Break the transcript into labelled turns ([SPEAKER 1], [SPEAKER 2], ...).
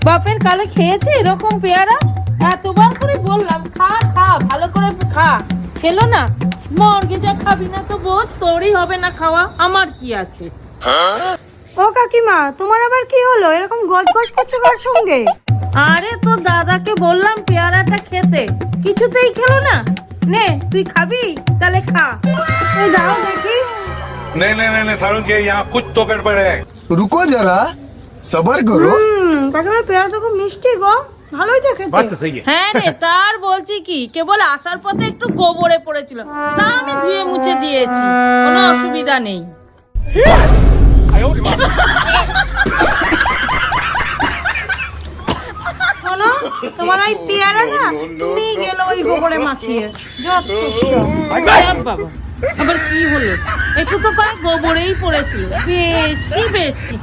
[SPEAKER 1] বাপের কালে খেয়েছে এরকম পেয়ারা? এতবার করে বললাম খা খা, ভালো করে খা, খেলো না। মর্গে যা খাবি না তো বোঝ, তোরই হবে না খাওয়া, আমার কি আছে।
[SPEAKER 2] ও কাকিমা, তোমার আবার কি হলো? এরকম গজ গজ করছো কার সঙ্গে?
[SPEAKER 1] আরে তো দাদাকে বললাম পেয়ারাটা খেতে, কিছুতেই খেলো না। নে তুই খাবি, তাহলে খা।
[SPEAKER 2] এই দাও দেখি।
[SPEAKER 3] नहीं नहीं नहीं नहीं सारुण के यहाँ कुछ तो गड़बड़ है।
[SPEAKER 4] रुको जरा, सबर करो।
[SPEAKER 2] কাকিমা পেয়ারা তো খুব মিষ্টি গো, ভালোই তো খেতে।
[SPEAKER 3] बात तो सही है।
[SPEAKER 1] হ্যাঁ রে, তার বলছি কি, কেবল আসার পথে একটু গোবরে পড়েছিল, তা আমি ধুয়ে মুছে দিয়েছি, কোনো অসুবিধা নেই।
[SPEAKER 2] শোনো, তোমার ওই পেয়ারা না তুমি গেল ওই গোবরে মাখিয়ে, যত সব।
[SPEAKER 1] বাবা, আবার কি হলো? একটু তো কয়েক গোবরেই পড়েছিল, বেশি বেশি।